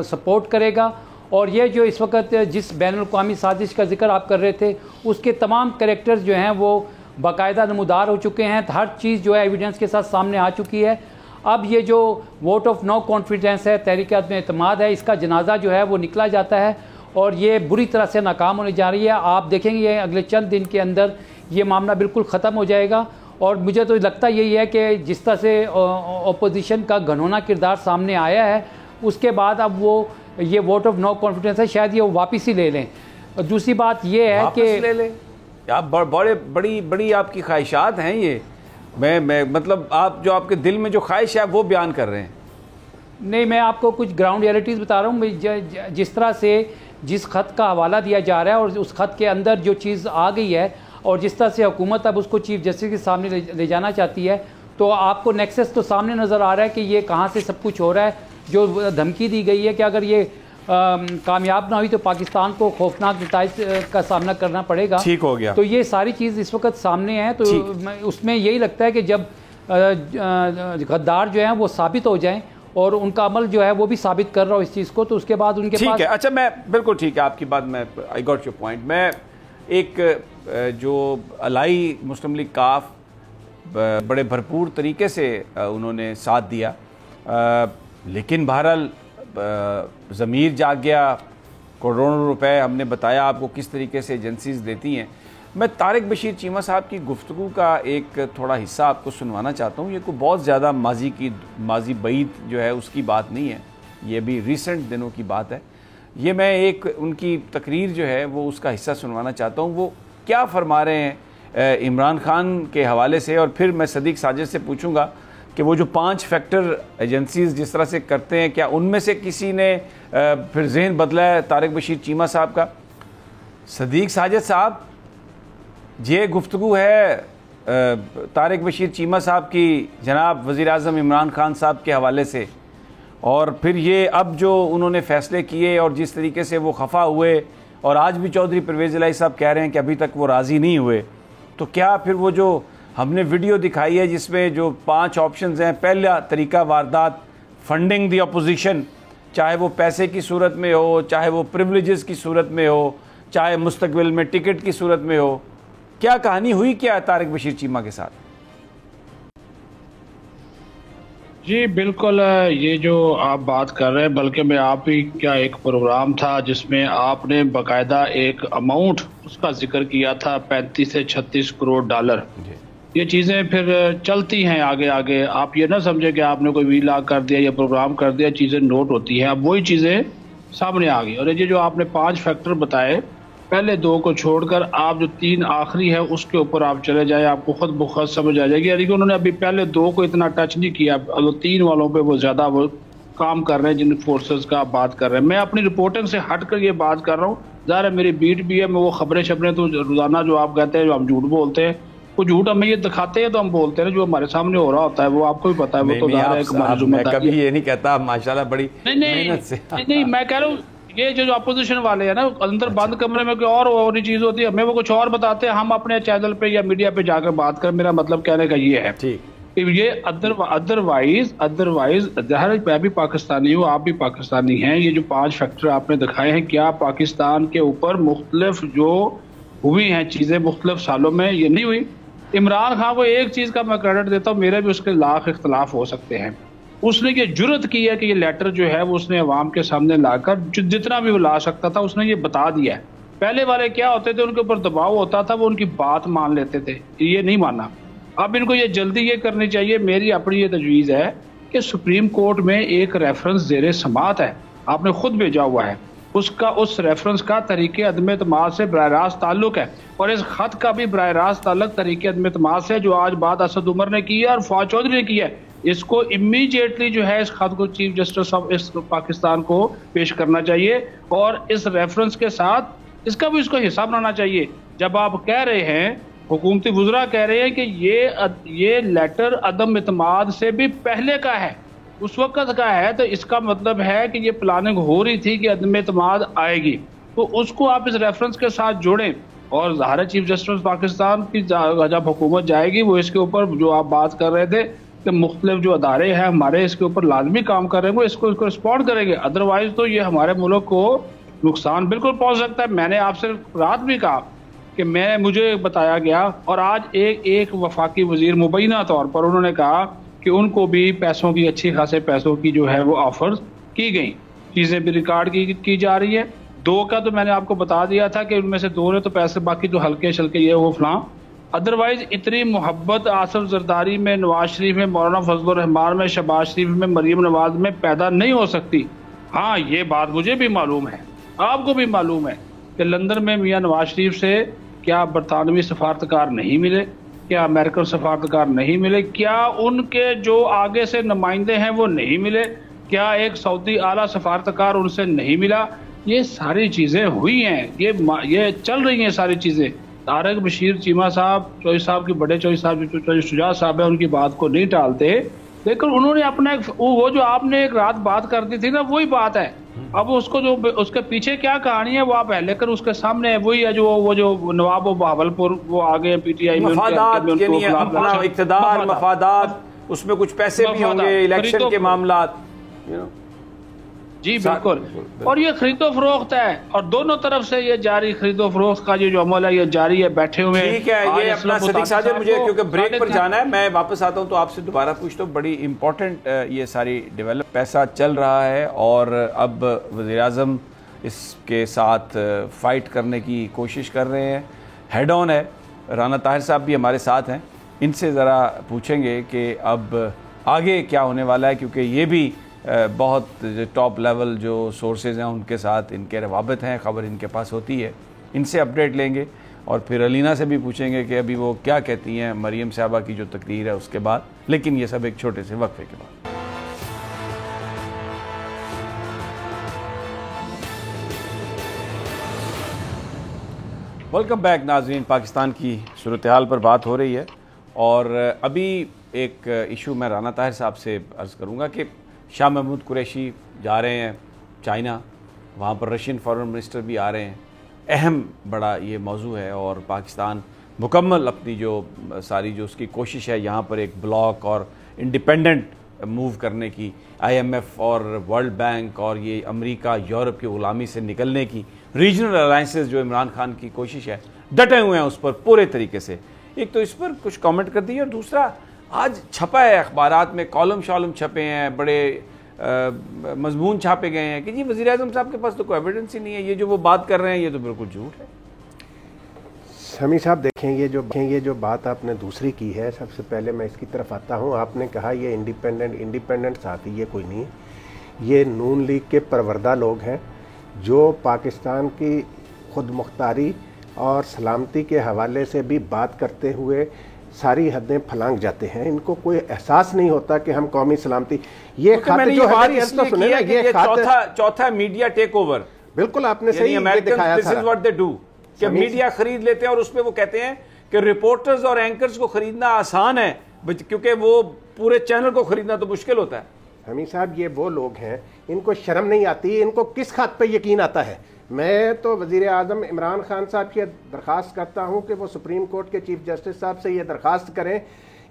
سپورٹ کرے گا. اور یہ جو اس وقت جس بین الاقوامی سازش کا ذکر آپ کر رہے تھے اس کے تمام کریکٹرز جو ہیں وہ باقاعدہ نمودار ہو چکے ہیں. ہر چیز جو ہے ایویڈنس کے ساتھ سامنے آ چکی ہے. اب یہ جو ووٹ آف نو کانفیڈنس ہے، تحریک عدم اعتماد ہے، اس کا جنازہ جو ہے وہ نکلا جاتا ہے اور یہ بری طرح سے ناکام ہونے جا رہی ہے. آپ دیکھیں گے اگلے چند دن کے اندر یہ معاملہ بالکل ختم ہو جائے گا. اور مجھے تو لگتا یہی ہے کہ جس طرح سے اپوزیشن کا گھنونا کردار سامنے آیا ہے اس کے بعد اب وہ یہ ووٹ آف نو کانفیڈنس ہے شاید یہ واپس ہی لے لیں. دوسری بات یہ ہے کہ لے لیں. آپ بڑی آپ کی خواہشات ہیں یہ. میں مطلب آپ جو آپ کے دل میں جو خواہش ہے وہ بیان کر رہے ہیں. نہیں، میں آپ کو کچھ گراؤنڈ ریئلٹیز بتا رہا ہوں. جس طرح سے جس خط کا حوالہ دیا جا رہا ہے اور اس خط کے اندر جو چیز آ گئی ہے اور جس طرح سے حکومت اب اس کو چیف جسٹس کے سامنے لے جانا چاہتی ہے تو آپ کو نیکسس تو سامنے نظر آ رہا ہے کہ یہ کہاں سے سب کچھ ہو رہا ہے. جو دھمکی دی گئی ہے کہ اگر یہ کامیاب نہ ہوئی تو پاکستان کو خوفناک نتائج کا سامنا کرنا پڑے گا. ٹھیک ہو گیا. تو یہ ساری چیز اس وقت سامنے ہے. تو اس میں یہی لگتا ہے کہ جب غدار جو ہیں وہ ثابت ہو جائیں اور ان کا عمل جو ہے وہ بھی ثابت کر رہا ہو اس چیز کو, تو اس کے بعد ان کے پاس ٹھیک ہے. اچھا میں بالکل ٹھیک ہے آپ کی بات, میں آئی گاٹ یور پوائنٹ. میں ایک جو الائی مسلم لیگ کاف بڑے بھرپور طریقے سے انہوں نے ساتھ دیا, لیکن بہرحال ضمیر جاگ گیا. کروڑوں روپے ہم نے بتایا آپ کو کس طریقے سے ایجنسیز دیتی ہیں. میں طارق بشیر چیمہ صاحب کی گفتگو کا ایک تھوڑا حصہ آپ کو سنوانا چاہتا ہوں. یہ کوئی بہت زیادہ ماضی بعید جو ہے اس کی بات نہیں ہے, یہ بھی ریسنٹ دنوں کی بات ہے. یہ میں ایک ان کی تقریر جو ہے وہ اس کا حصہ سنوانا چاہتا ہوں. وہ کیا فرما رہے ہیں عمران خان کے حوالے سے, اور پھر میں صدیق ساجد سے پوچھوں گا کہ وہ جو 5 فیکٹر ایجنسیز جس طرح سے کرتے ہیں, کیا ان میں سے کسی نے پھر ذہن بدلا ہے طارق بشیر چیمہ صاحب کا؟ صدیق ساجد صاحب, یہ گفتگو ہے طارق بشیر چیمہ صاحب کی جناب وزیر اعظم عمران خان صاحب کے حوالے سے, اور پھر یہ اب جو انہوں نے فیصلے کیے اور جس طریقے سے وہ خفا ہوئے, اور آج بھی چودھری پرویز الہی صاحب کہہ رہے ہیں کہ ابھی تک وہ راضی نہیں ہوئے. تو کیا پھر وہ جو ہم نے ویڈیو دکھائی ہے جس میں جو 5 آپشنز ہیں, پہلا طریقہ واردات, فنڈنگ دی اپوزیشن, چاہے وہ پیسے کی صورت میں ہو, چاہے وہ پریولیجز کی صورت میں ہو, چاہے مستقبل میں ٹکٹ کی صورت میں ہو, کیا کہانی ہوئی کیا ہے طارق بشیر چیمہ کے ساتھ؟ جی بالکل, یہ جو آپ بات کر رہے ہیں, بلکہ میں آپ ہی کیا ایک پروگرام تھا جس میں آپ نے باقاعدہ ایک اماؤنٹ اس کا ذکر کیا تھا 35 سے 36 کروڑ ڈالر. یہ چیزیں پھر چلتی ہیں آگے آگے. آپ یہ نہ سمجھے کہ آپ نے کوئی ویلاگ کر دیا یا پروگرام کر دیا, چیزیں نوٹ ہوتی ہیں. اب وہی چیزیں سامنے آ گئی. اور یہ جو آپ نے 5 فیکٹر بتائے, پہلے 2 کو چھوڑ کر آپ جو 3 آخری ہے اس کے اوپر آپ چلے جائیں, آپ کو خود بخود سمجھ آ جائے گی. یعنی کہ انہوں نے ابھی پہلے 2 کو اتنا ٹچ نہیں کیا, 3 والوں پہ وہ زیادہ وہ کام کر رہے ہیں جن فورسز کا آپ بات کر رہے ہیں. میں اپنی رپورٹنگ سے ہٹ کر یہ بات کر رہا ہوں. ظاہر ہے میری بیٹ بھی ہے, میں وہ خبریں تو روزانہ جو آپ کہتے ہیں جو ہم جھوٹ بولتے ہیں, وہ جھوٹ ہمیں یہ دکھاتے ہیں تو ہم بولتے ہیں, جو ہمارے سامنے ہو رہا ہوتا ہے وہ آپ کو بھی پتا ہے. وہ تو ظاہر ہے ایک ہماری ذمہ داری ہے. کبھی یہ نہیں کہتا ماشاءاللہ بڑی محنت سے. نہیں میں کہہ رہا ہوں یہ جو اپوزیشن والے ہیں نا, اندر بند کمرے میں کوئی اور ہی چیز ہوتی ہے, ہمیں وہ کچھ اور بتاتے ہیں, ہم اپنے چینل پہ یا میڈیا پہ جا کر بات کر. میرا مطلب کہنے کا یہ ہے کہ یہ ادروائز میں بھی پاکستانی ہوں, آپ بھی پاکستانی ہیں. یہ جو 5 فیکٹر آپ نے دکھائے ہیں, کیا پاکستان کے اوپر مختلف جو ہوئی ہیں چیزیں مختلف سالوں میں یہ نہیں ہوئی؟ عمران خان کو ایک چیز کا میں کریڈٹ دیتا ہوں, میرے بھی اس کے لاکھ اختلاف ہو سکتے ہیں, اس نے یہ جرت کی ہے کہ یہ لیٹر جو ہے وہ اس نے عوام کے سامنے لا کر جتنا بھی وہ لا سکتا تھا اس نے یہ بتا دیا ہے. پہلے والے کیا ہوتے تھے, ان کے اوپر دباؤ ہوتا تھا, وہ ان کی بات مان لیتے تھے, یہ نہیں مانا. اب ان کو یہ جلدی یہ کرنی چاہیے. میری اپنی یہ تجویز ہے کہ سپریم کورٹ میں ایک ریفرنس زیر سماعت ہے, آپ نے خود بھیجا ہوا ہے, اس ریفرنس کا طریقے عدم اعتماد سے براہ راست تعلق ہے, اور اس خط کا بھی براہ راست تعلق طریقے عدم اعتماد سے جو آج بات اسد عمر نے کی ہے اور فواد چودھری نے کی ہے. اس کو امیڈیٹلی جو ہے اس خط کو چیف جسٹس آف پاکستان کو پیش کرنا چاہیے, اور اس ریفرنس کے ساتھ اس کا بھی اس کو حصہ بنانا چاہیے. جب آپ کہہ رہے ہیں, حکومتی وزراء کہہ رہے ہیں کہ یہ لیٹر عدم اعتماد سے بھی پہلے کا ہے, اس وقت کا ہے, تو اس کا مطلب ہے کہ یہ پلاننگ ہو رہی تھی کہ عدم اعتماد آئے گی, تو اس کو آپ اس ریفرنس کے ساتھ جوڑیں. اور ظاہر چیف جسٹس پاکستان کی جب حکومت جائے گی وہ اس کے اوپر جو آپ بات کر رہے تھے کہ مختلف جو ادارے ہیں ہمارے اس کے اوپر لازمی کام کر رہے ہیں, وہ اس کو رسپونڈ کریں گے. ادروائز تو یہ ہمارے ملک کو نقصان بالکل پہنچ سکتا ہے. میں نے آپ سے رات بھی کہا کہ مجھے بتایا گیا, اور آج ایک وفاقی وزیر مبینہ طور پر انہوں نے کہا کہ ان کو بھی پیسوں کی اچھی خاصے پیسوں کی جو ہے وہ آفرز کی گئی, چیزیں بھی ریکارڈ کی جا رہی ہے. 2 کا تو میں نے آپ کو بتا دیا تھا کہ ان میں سے 2 نے تو پیسے, باقی تو ہلکے شلکے یہ وہ فلاں. ادروائز اتنی محبت آصف زرداری میں, نواز شریف میں, مولانا فضل الرحمان میں, شہباز شریف میں, مریم نواز میں پیدا نہیں ہو سکتی. ہاں یہ بات مجھے بھی معلوم ہے, آپ کو بھی معلوم ہے کہ لندن میں میاں نواز شریف سے کیا برطانوی سفارتکار نہیں ملے, کیا امریکن سفارتکار نہیں ملے, کیا ان کے جو آگے سے نمائندے ہیں وہ نہیں ملے, کیا ایک سعودی اعلیٰ سفارتکار ان سے نہیں ملا. یہ ساری چیزیں ہوئی ہیں, یہ چل رہی ہیں ساری چیزیں. طارق بشیر چیمہ صاحب, چوہدری صاحب کے بڑے چوہدری صاحب جو شجاع صاحب ہیں, ان کی بات کو نہیں ٹالتے, لیکن انہوں نے اپنا وہ جو آپ نے ایک رات بات کر دی تھی نا, وہی بات ہے اب اس کو جو اس کے پیچھے کیا کہانی ہے وہ آپ ہے، لیکن اس کے سامنے وہی ہے جو وہ نواب و بہاولپور وہ آگے پی ٹی آئی میں مفادات، یعنی اپنا اقتدار، مفادات، اس میں کچھ پیسے بھی ہوں گے، الیکشن کے معاملات. جی بالکل. اور یہ خرید و فروخت ہے، اور دونوں طرف سے یہ جاری خرید و فروخت کا جو عمل ہے یہ جاری ہے. بیٹھے ہوئے ٹھیک ہے. یہ اپنا صدیق ساجد، مجھے کیونکہ بریک پر جانا ہے، میں واپس آتا ہوں تو آپ سے دوبارہ پوچھتا ہوں. بڑی امپورٹنٹ یہ ساری ڈیولپ، پیسہ چل رہا ہے اور اب وزیر اعظم اس کے ساتھ فائٹ کرنے کی کوشش کر رہے ہیں. ہیڈ آن ہے. رانا طاہر صاحب بھی ہمارے ساتھ ہیں، ان سے ذرا پوچھیں گے کہ اب آگے کیا ہونے والا ہے، کیونکہ یہ بھی بہت ٹاپ لیول جو سورسز ہیں ان کے ساتھ ان کے روابط ہیں، خبر ان کے پاس ہوتی ہے. ان سے اپڈیٹ لیں گے اور پھر علینا سے بھی پوچھیں گے کہ ابھی وہ کیا کہتی ہیں مریم صاحبہ کی جو تقریر ہے اس کے بعد. لیکن یہ سب ایک چھوٹے سے وقفے کے بعد. ویلکم بیک ناظرین. پاکستان کی صورتحال پر بات ہو رہی ہے اور ابھی ایک ایشو میں رانا طاہر صاحب سے عرض کروں گا کہ شاہ محمود قریشی جا رہے ہیں چائنا، وہاں پر رشین فارن منسٹر بھی آ رہے ہیں. اہم بڑا یہ موضوع ہے اور پاکستان مکمل اپنی جو ساری جو اس کی کوشش ہے یہاں پر ایک بلاک اور انڈیپینڈنٹ موو کرنے کی، آئی ایم ایف اور ورلڈ بینک اور یہ امریکہ یورپ کی غلامی سے نکلنے کی، ریجنل الائنسز جو عمران خان کی کوشش ہے، ڈٹے ہوئے ہیں اس پر پورے طریقے سے. ایک تو اس پر کچھ کامنٹ کر دیے، اور دوسرا آج چھپا ہے اخبارات میں، کالم شالم چھپے ہیں، بڑے مضمون چھاپے گئے ہیں کہ جی وزیر اعظم صاحب کے پاس تو کوئی ایویڈنس ہی نہیں ہے، یہ جو وہ بات کر رہے ہیں یہ تو بالکل جھوٹ ہے. سمی صاحب دیکھیں یہ جو بات آپ نے دوسری کی ہے، سب سے پہلے میں اس کی طرف آتا ہوں. آپ نے کہا یہ انڈیپینڈنٹ صحافی، یہ کوئی نہیں، یہ نون لیگ کے پروردہ لوگ ہیں جو پاکستان کی خود مختاری اور سلامتی کے حوالے سے بھی بات کرتے ہوئے ساری حدیں پھلانگ جاتے ہیں. ان کو کوئی احساس نہیں ہوتا کہ ہم قومی سلامتی، یہ خط جو ہے یہ چوتھا میڈیا ٹیک اوور. بالکل آپ نے صحیح دکھایا تھا کہ میڈیا خرید لیتے ہیں اور اس پہ وہ کہتے ہیں کہ رپورٹرز اور اینکرز کو خریدنا آسان ہے کیونکہ وہ پورے چینل کو خریدنا تو مشکل ہوتا ہے. حمید صاحب یہ وہ لوگ ہیں، ان کو شرم نہیں آتی، ان کو کس خط پہ یقین آتا ہے. میں تو وزیر اعظم عمران خان صاحب کی درخواست کرتا ہوں کہ وہ سپریم کورٹ کے چیف جسٹس صاحب سے یہ درخواست کریں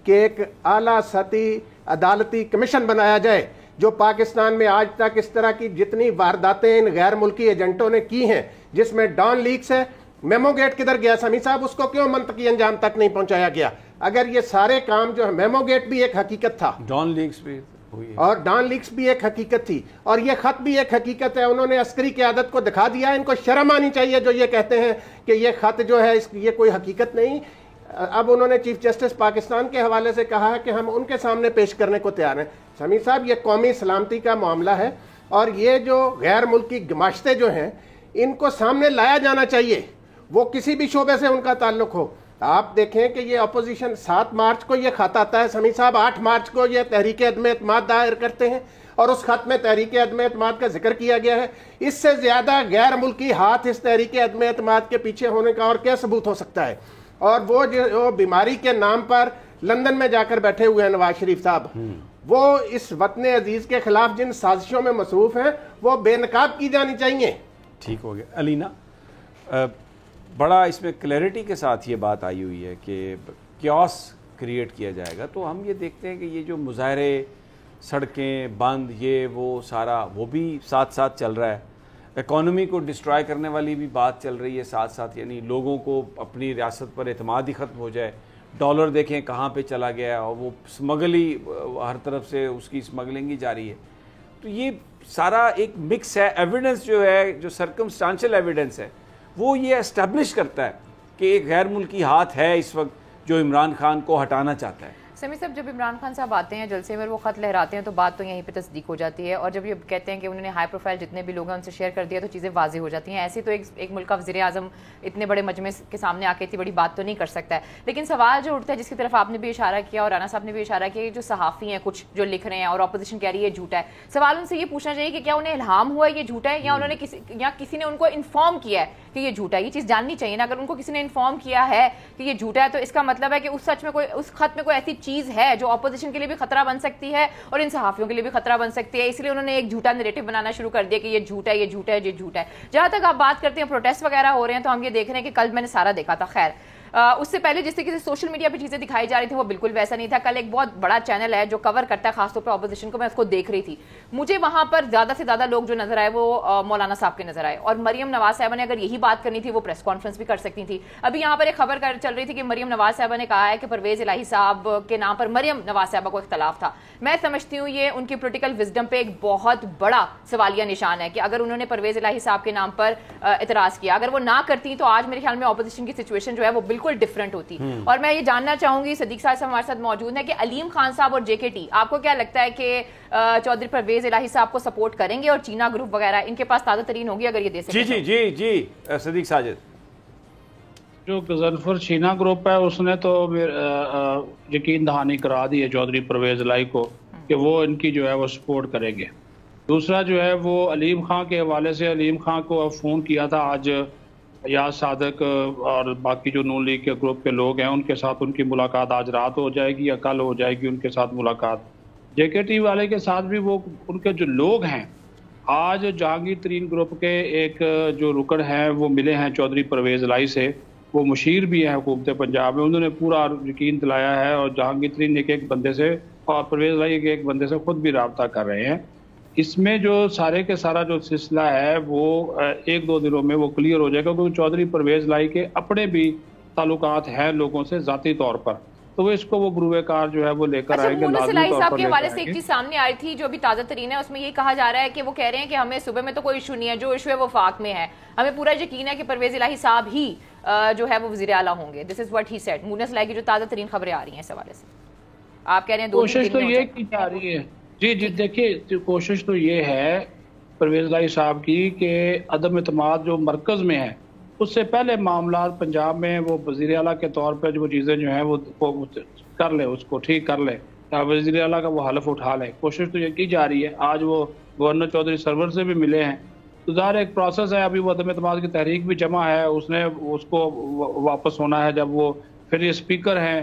کہ ایک اعلیٰ سطحی عدالتی کمیشن بنایا جائے جو پاکستان میں آج تک اس طرح کی جتنی وارداتیں ان غیر ملکی ایجنٹوں نے کی ہیں، جس میں ڈان لیکس ہے، میمو گیٹ کدھر گیا سمی صاحب، اس کو کیوں منطقی انجام تک نہیں پہنچایا گیا؟ اگر یہ سارے کام جو ہے، میمو گیٹ بھی ایک حقیقت تھا، ڈان لیکس بھی اور ڈان لیکس بھی ایک حقیقت تھی، اور یہ خط بھی ایک حقیقت ہے. انہوں نے عسکری قیادت کو دکھا دیا. ان کو شرم آنی چاہیے جو یہ کہتے ہیں کہ یہ خط جو ہے یہ کوئی حقیقت نہیں. اب انہوں نے چیف جسٹس پاکستان کے حوالے سے کہا ہے کہ ہم ان کے سامنے پیش کرنے کو تیار ہیں. سمیع صاحب یہ قومی سلامتی کا معاملہ ہے اور یہ جو غیر ملکی گماشتے جو ہیں ان کو سامنے لایا جانا چاہیے، وہ کسی بھی شعبے سے ان کا تعلق ہو. آپ دیکھیں کہ یہ اپوزیشن 7 مارچ کو یہ خط آتا ہے سمیع صاحب، 8 مارچ کو یہ تحریک عدم اعتماد دائر کرتے ہیں اور اس خط میں تحریک عدم اعتماد کا ذکر کیا گیا ہے. اس سے زیادہ غیر ملکی ہاتھ اس تحریک عدم اعتماد کے پیچھے ہونے کا اور کیا ثبوت ہو سکتا ہے؟ اور وہ جو بیماری کے نام پر لندن میں جا کر بیٹھے ہوئے ہیں نواز شریف صاحب، وہ اس وطن عزیز کے خلاف جن سازشوں میں مصروف ہیں وہ بے نقاب کی جانی چاہیے. ٹھیک ہو گیا. علینا، بڑا اس میں کلیئرٹی کے ساتھ یہ بات آئی ہوئی ہے کہ کیوس کریٹ کیا جائے گا، تو ہم یہ دیکھتے ہیں کہ یہ جو مظاہرے، سڑکیں بند، یہ وہ سارا وہ بھی ساتھ ساتھ چل رہا ہے. اکانومی کو ڈسٹرائے کرنے والی بھی بات چل رہی ہے ساتھ ساتھ، یعنی لوگوں کو اپنی ریاست پر اعتماد ہی ختم ہو جائے. ڈالر دیکھیں کہاں پہ چلا گیا ہے اور وہ اسمگل ہی ہر طرف سے اس کی اسمگلنگ ہی جاری ہے. تو یہ سارا ایک مکس ہے. ایویڈنس جو ہے، جو سرکمسٹانشل ایویڈنس ہے، وہ یہ اسٹیبلش کرتا ہے کہ ایک غیر ملکی ہاتھ ہے اس وقت جو عمران خان کو ہٹانا چاہتا ہے. سمیع صاحب، جب عمران خان صاحب آتے ہیں جلسے میں وہ خط لہراتے ہیں تو بات تو یہیں پہ تصدیق ہو جاتی ہے، اور جب یہ کہتے ہیں کہ انہوں نے ہائی پروفائل جتنے بھی لوگ ہیں ان سے شیئر کر دیا تو چیزیں واضح ہو جاتی ہیں. ایسے تو ایک ملک کا وزیر اعظم اتنے بڑے مجمع کے سامنے آ کے اتنی بڑی بات تو نہیں کر سکتا ہے. لیکن سوال جو اٹھتا ہے، جس کی طرف آپ نے بھی اشارہ کیا اور رانا صاحب نے بھی اشارہ کیا، جو صحافی ہیں کچھ جو لکھ رہے ہیں اور اپوزیشن کہہ رہی ہے یہ جھوٹا ہے، سوال ان سے یہ پوچھنا چاہیے کہ کیا انہیں الہام ہوا ہے یہ جھوٹا ہے، یا انہوں نے کسی نے ان کو انفارم کیا ہے کہ یہ جھوٹا ہے؟ یہ چیز جاننی چاہیے نا. اگر ان کو کسی نے انفارم کیا ہے کہ یہ جھوٹا ہے تو اس کا مطلب ہے کہ اس سچ میں کوئی، اس خط میں کوئی ایسی چیز ہے جو اپوزیشن کے لیے بھی خطرہ بن سکتی ہے اور ان صحافیوں کے لیے بھی خطرہ بن سکتی ہے. اس لیے انہوں نے ایک جھوٹا نریٹو بنانا شروع کر دیا کہ یہ جھوٹ ہے, یہ جھوٹ ہے, یہ جھوٹ ہے. جہاں تک آپ بات کرتے ہیں پروٹیسٹ وغیرہ ہو رہے ہیں تو ہم یہ دیکھ رہے ہیں کہ کل میں نے سارا دیکھا تھا. خیر اس سے پہلے جس طریقے سے سوشل میڈیا پہ چیزیں دکھائی جا رہی تھیں وہ بالکل ویسا نہیں تھا. کل ایک بہت بڑا چینل ہے جو کور کرتا ہے خاص طور پہ اپوزیشن کو, میں اس کو دیکھ رہی تھی. مجھے وہاں پر زیادہ سے زیادہ لوگ جو نظر آئے وہ مولانا صاحب کے نظر آئے, اور مریم نواز صاحبہ نے اگر یہی بات کرنی تھی وہ پریس کانفرنس بھی کر سکتی تھی. ابھی یہاں پر ایک خبر چل رہی تھی کہ مریم نواز صاحبہ نے کہا ہے کہ پرویز الہی صاحب کے نام پر مریم نواز صاحبہ کو اختلاف تھا. میں سمجھتی ہوں یہ ان کی پولیٹیکل وزڈم پہ ایک بہت بڑا سوالیہ نشان ہے کہ اگر انہوں نے پرویز الہی صاحب کے نام پر اعتراض کیا, اگر وہ نہ کرتی تو آج میرے خیال میں اپوزیشن کی سچویشن جو ہے وہ بالکل ڈفرینٹ ہوتی. اور میں یہ جاننا چاہوں گی, صدیق صاحب ہمارے ساتھ موجود ہیں, کہ علیم خان صاحب اور JKT آپ کو کیا لگتا ہے کہ چودھری پرویز الہی صاحب کو سپورٹ کریں گے, اور چینا گروپ وغیرہ ان کے پاس تازہ ترین ہوگی اگر یہ دے سکتے؟ جی صدیق ساجد. جو غضنفر چینا گروپ ہے اس نے تو یقین دہانی کرا دی ہے چودھری پرویز الہی کو کہ وہ ان کی جو ہے وہ سپورٹ کریں گے. دوسرا جو ہے وہ علیم خان کے حوالے سے, علیم خان کو فون کیا تھا آج یاز صادق اور باقی جو نون لیگ کے گروپ کے لوگ ہیں ان کے ساتھ ان کی ملاقات آج رات ہو جائے گی یا کل ہو جائے گی ان کے ساتھ ملاقات. JKT والے کے ساتھ بھی وہ ان کے جو لوگ ہیں, آج جہانگیر ترین گروپ کے ایک جو رکن ہیں وہ ملے ہیں چودھری پرویز الہی سے, وہ مشیر بھی ہیں حکومت پنجاب میں, انہوں نے پورا یقین دلایا ہے, اور جہانگیر ترین ایک بندے سے اور پرویز الہی ایک بندے سے خود بھی رابطہ کر رہے ہیں. اس میں جو سارے کے سارا جو سلسلہ ہے وہ 1-2 دنوں میں وہ کلیئر ہو جائے گا, کیونکہ چودھری پرویز الہی کے اپنے بھی تعلقات ہیں لوگوں سے ذاتی طور پر, تو وہ اس کو وہ گروہ کار جو ہے وہ لے کر آئیں گے. مونس الہی صاحب کے حوالے سے ایک چیز سامنے آئی تھی جو ابھی تازہ ترین ہے, اس میں یہ کہا جا رہا ہے کہ وہ کہہ رہے ہیں کہ ہمیں صوبے میں تو کوئی ایشو نہیں ہے, جو ایشو ہے وہ وفاق میں ہے, ہمیں پورا یقین ہے کہ پرویز الہی صاحب ہی جو ہے وہ وزیر اعلیٰ ہوں گے. دس از واٹ ہی سیڈ. مونس الہی کی جو تازہ ترین خبریں آ رہی ہیں اس حوالے سے, آپ کہہ رہے ہیں کوشش تو یہ کی جا رہی ہے. جی دیکھیے کوشش تو یہ ہے پرویز الہی صاحب کی کہ عدم اعتماد جو مرکز میں ہے اس سے پہلے معاملات پنجاب میں وہ وزیر اعلیٰ کے طور پہ جو چیزیں جو ہیں وہ کر لے, اس کو ٹھیک کر لے, وزیر اعلیٰ کا وہ حلف اٹھا لے. کوشش تو یہ کی جا رہی ہے. آج وہ گورنر چودھری سرور سے بھی ملے ہیں, تو ظاہر ایک پروسیس ہے. ابھی وہ عدم اعتماد کی تحریک بھی جمع ہے, اس نے اس کو واپس ہونا ہے جب وہ پھر یہ اسپیکر ہیں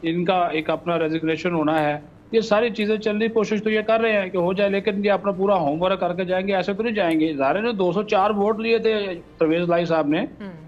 ان کا ایک اپنا ریزگنیشن ہونا ہے. یہ ساری چیزیں چل رہی, کوشش تو یہ کر رہے ہیں کہ ہو جائے, لیکن یہ اپنا پورا ہوم ورک کر کے جائیں گے, ایسے تو نہیں جائیں گے. ظاہر نے 204 ووٹ لیے تھے پرویز الہی صاحب نے,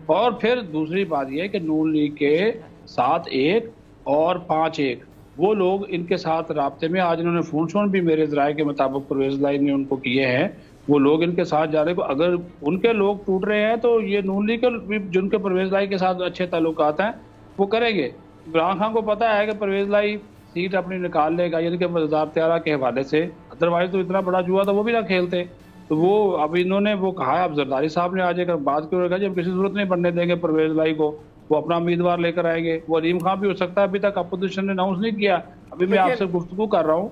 اور پھر دوسری بات یہ ہے کہ نون لیگ کے 7-1 اور 5-1 وہ لوگ ان کے ساتھ رابطے میں, آج انہوں نے فون شون بھی میرے ذرائع کے مطابق پرویز الہی نے ان کو کیے ہیں, وہ لوگ ان کے ساتھ جا رہے ہیں. اگر ان کے لوگ ٹوٹ رہے ہیں تو یہ نون لیگ کے جن کے پرویز الہی کے ساتھ اچھے تعلقات ہیں وہ کریں گے. عمران خان کو پتا ہے کہ پرویز الہی سیٹ اپنی نکال لے گا, یعنی کہ وزارت اعلیٰ کے حوالے سے, ادروائز تو اتنا بڑا جوا تھا وہ بھی نہ کھیلتے. تو وہ اب انہوں نے وہ کہا ہے, اب زرداری صاحب نے آج ایک بات کی, جب کسی صورت نہیں بننے دیں گے پرویز الہی کو, وہ اپنا امیدوار لے کر آئیں گے. وہ علیم خان بھی ہو سکتا ہے, ابھی تک اپوزیشن نے اناؤنس نہیں کیا, ابھی میں آپ سے گفتگو کر رہا ہوں.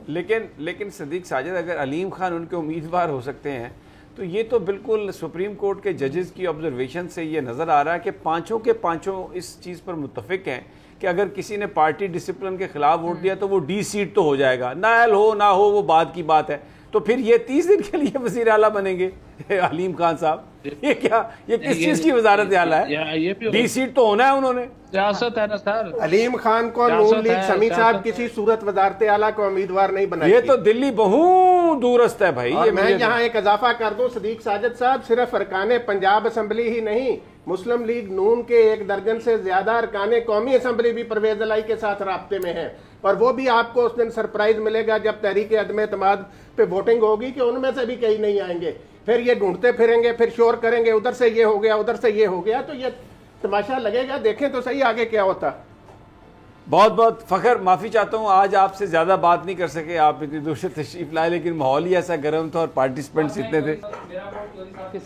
لیکن صدیق ساجد, اگر علیم خان ان کے امیدوار ہو سکتے ہیں تو یہ تو بالکل سپریم کورٹ کے ججز کی آبزرویشن سے یہ نظر آ رہا ہے کہ پانچوں کے پانچوں اس چیز پر متفق ہیں کہ اگر کسی نے پارٹی ڈسپلن کے خلاف ووٹ دیا تو وہ ڈی سیٹ تو ہو جائے گا, نائل ہو نہ ہو وہ بعد کی بات ہے. تو پھر یہ 30 دن کے لیے وزیر اعلیٰ بنیں گے علیم خان صاحب, یہ کیا, یہ کس چیز کی وزارت اعلیٰ ہے؟ ڈی سیٹ تو ہونا ہے, انہوں نے سیاست ہے نا سر. علیم خان کو نون لیگ سمیع صاحب کسی صورت وزارت اعلیٰ کو امیدوار نہیں بنائے, یہ تو دلی بہت دورست ہے بھائی. اور میں یہاں ایک اضافہ کر دوں صدیق ساجد صاحب, صرف ارکان پنجاب اسمبلی ہی نہیں, مسلم لیگ نون کے 1 درجن سے زیادہ ارکان قومی اسمبلی بھی پرویز الہی کے ساتھ رابطے میں ہیں, اور وہ بھی آپ کو اس دن سرپرائز ملے گا جب تحریک عدم اعتماد پہ ووٹنگ ہوگی کہ ان میں سے بھی کئی نہیں آئیں گے. پھر یہ ڈھونڈتے پھریں گے, پھر شور کریں گے, ادھر سے یہ ہو گیا, ادھر سے یہ ہو گیا, تو یہ تماشا لگے گا. دیکھیں تو صحیح آگے کیا ہوتا. بہت بہت فخر, معافی چاہتا ہوں آج آپ سے زیادہ بات نہیں کر سکے, آپ اتنی دور سے تشریف لائے, لیکن ماحول ہی ایسا گرم تھا اور پارٹیسپینٹس اتنے تھے. کے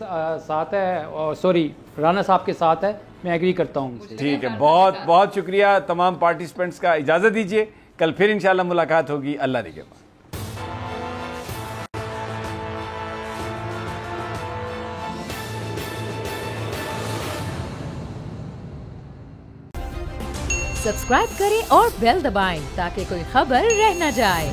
ساتھ ہے, سوری رانا صاحب کے ساتھ ہے, میں ایگری کرتا ہوں. ٹھیک ہے, بہت بہت شکریہ تمام پارٹیسپینٹس کا. اجازت دیجیے, کل پھر انشاءاللہ ملاقات ہوگی. اللہ نگہبان. سبسکرائب کریں اور بیل دبائیں تاکہ کوئی خبر رہ نہ جائے.